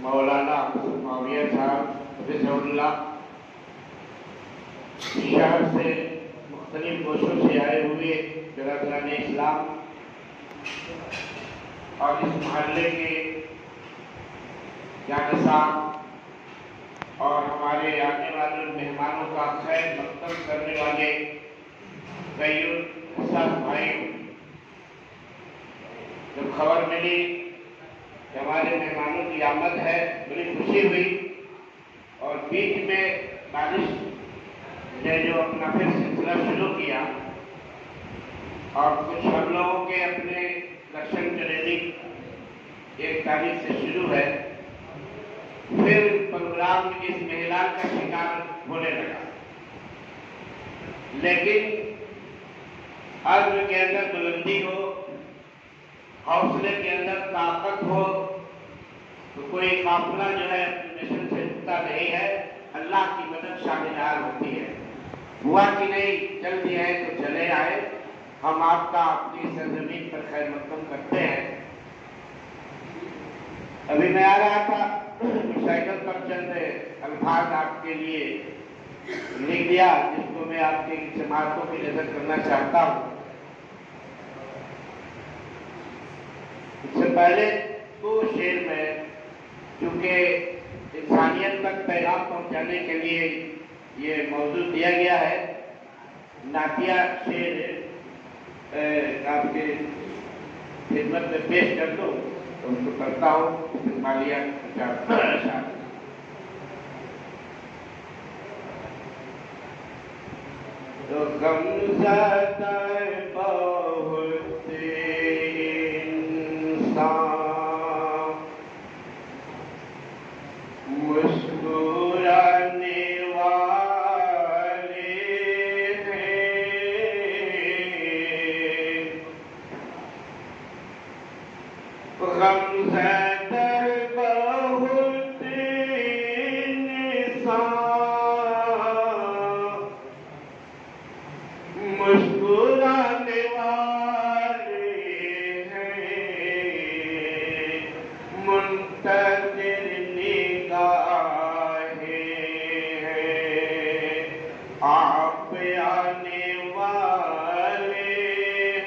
مولانا معاویہ صاحب حفظہ شہر سے مختلف گوشوں سے آئے ہوئے برادران اسلام اور اس محلے کے جانشین اور ہمارے آنے والے مہمانوں کا خیر مقدم کرنے والے کئی حساس بھائی، جب خبر ملی کہ ہمارے مہمانوں کی آمد ہے بڑی خوشی ہوئی، اور بیچ میں بارش نے جو اپنا پھر سلسلہ شروع کیا اور کچھ ہم لوگوں کے اپنے الیکشن ٹریننگ 1 تاریخ سے شروع ہے، پھر پروگرام اس محلال کا شکار ہونے لگا۔ لیکن عزم کے اندر بلندی ہو، حوصلے کے اندر طاقت ہو تو کوئی قافلہ جو ہے اپنے مشن سے رکتا نہیں ہے، اللہ کی مدد شامل ہوتی ہے۔ ہوا کہ نہیں جلدی ہے تو چلے آئے، ہم آپ کا اپنی سرزمین پر خیر مقدم کرتے ہیں۔ ابھی میں آ رہا تھا، سائیکل پر چند الفاظ آپ کے لیے لکھ دیا جس کو میں آپ کی سماعتوں کی نظر کرنا چاہتا ہوں۔ اس سے پہلے تو شعر میں چونکہ انسانیت تک پیغام پہنچانے کے لیے یہ موضوع دیا گیا ہے، نعتیہ شعر آپ کے خدمت میں پیش کر دو تو ان کو کرتا ہوں استقبالیہ اشعار۔ تو غم زدہ بہت انسان مسکرانے والے ہیں، غم زدہ بہت انسان مسکرانے والے ہیں، منتظر نگاہیں ہیں، آپ آنے والے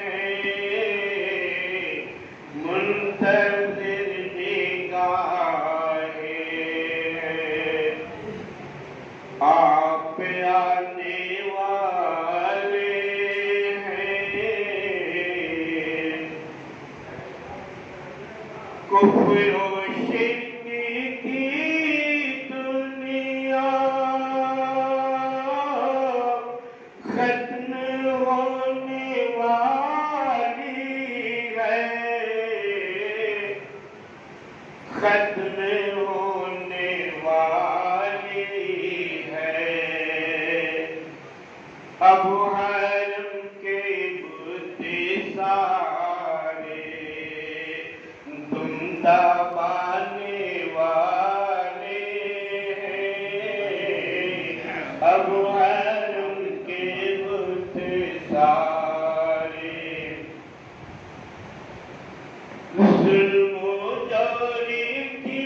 ہیں، منتظر نگاہیں ہیں، آپ آنے والے کفر و شرک کی دنیا ختم ہونے والی ہے، ختم ہونے والی ہے، اب حرم کے بت سارے دم دبانے والے ہیں، اب حرم کے بت سارے ظلم و جور کی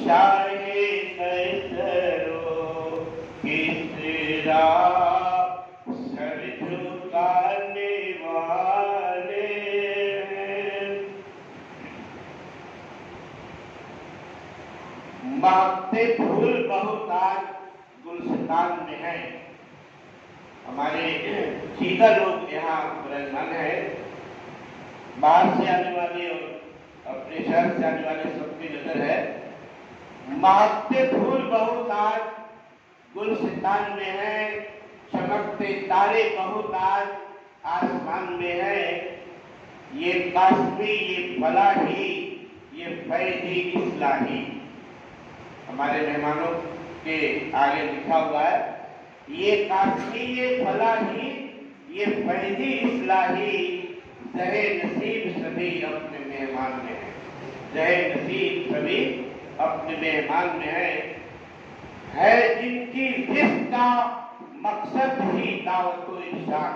शाहे कैसरो किसरा सर झुकाने वाले हैं। महकते फूल बहुताज गुलस्तान में है। हमारे सीधा लोग यहाँ विराजमान है, बाहर से आने वाले और अपने शहर से आने वाले सबकी नजर है। महकते फूल बहुताज गुलस्तान में है, चमकते तारे बहुताज आसमान में है। ये कास्मी, ये फलाही, ये फैज़ी इस्लाही। हमारे मेहमानों के आगे लिखा हुआ है, ये कास्मी, ये फलाही, ये फैज़ी इस्लाही, जहे नसीब सभी अपने मेहमान में है। जहे नसीब सभी अपने मेहमान में है जिनकी रिज़्क़ का मकसद ही दावत व इरशाद।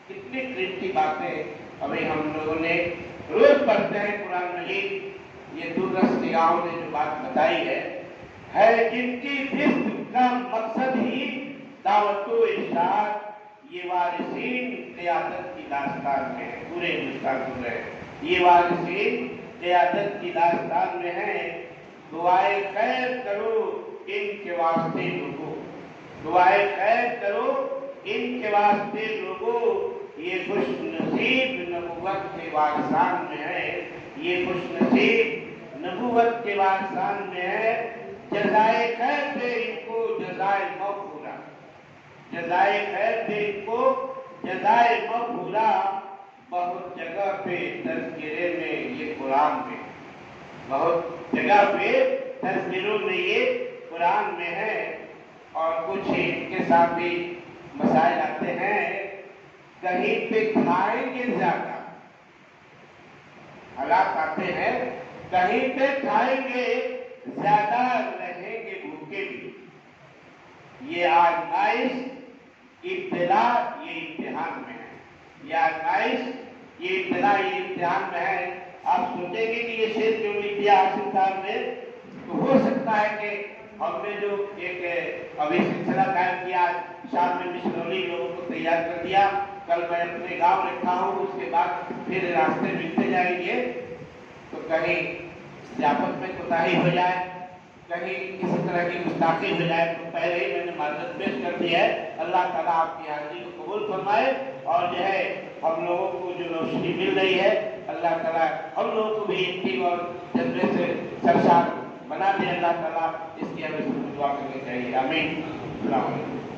कितनी कीमती बातें अभी हम लोगों ने रोज पढ़ते हैं कुरान मजीद। ये दूरदर्श निगाहों ने जो बात बताई है जिनकी रिज़्क़ का मकसद ही दावत व इरशाद, ये वारिसीन क़यादत की दास्तान में है। पूरे हिंदुस्तान सुन रहे हैं, ये वारिसीन क़यादत की दास्तान में है। दुआए खैर करो इनके वास्ते लोगों, दुआए खैर करो इनके वास्ते लोगों, ये खुश नसीब नबूवत के वारसान में है। ये खुश नसीब नबूवत के वारसान में है। जज़ाए खैर दे इनको जज़ाए मग़फ़ूरा, जज़ाए खैर दे इनको जज़ाए मग़फ़ूरा। बहुत जगह पे तज़किरे में ये कुरान में, बहुत जगह पे तज़किरों में ये कुरान में है। और कुछ इनके साथ भी मसाइल आते हैं। कहीं पे खाएंगे ज्यादा, हालात आते हैं, कहीं पे खाएंगे ज्यादा, रहेंगे भूखे भी। ये आज़माइश, इब्तिला, ये इम्तिहान में है। ये आज़माइश, ये इब्तिला, ये इम्तिहान में है। आप सोचेंगे कि ये शेर क्यों लिख दिया आसिफ साहब ने, तो हो सकता है कि हमने जो एक अभी सिलसिला कायम किया, शाम में मिशनरी लोगों को तैयार कर दिया, कल मैं अपने गांव रखा हूँ, उसके बाद फिर रास्ते मिलते जाएंगे, तो कहीं ज़ियाफत में कोताही हो जाए, कहीं किसी तरह की गुस्ताखी हो जाए, तो पहले ही मैंने माजरत पेश कर दी है। अल्लाह ताला आपकी हाजिरी को कबूल फरमाए। और जो है हम लोगों को जो रोशनी मिल रही है, अल्लाह ताला हम लोगों को भी इनकी और जज्बे से सरशार बना दे। अल्लाह ताला इसकी हमें दुआ करनी चाहिए। आमीन। अस्सलाम वालेकुम।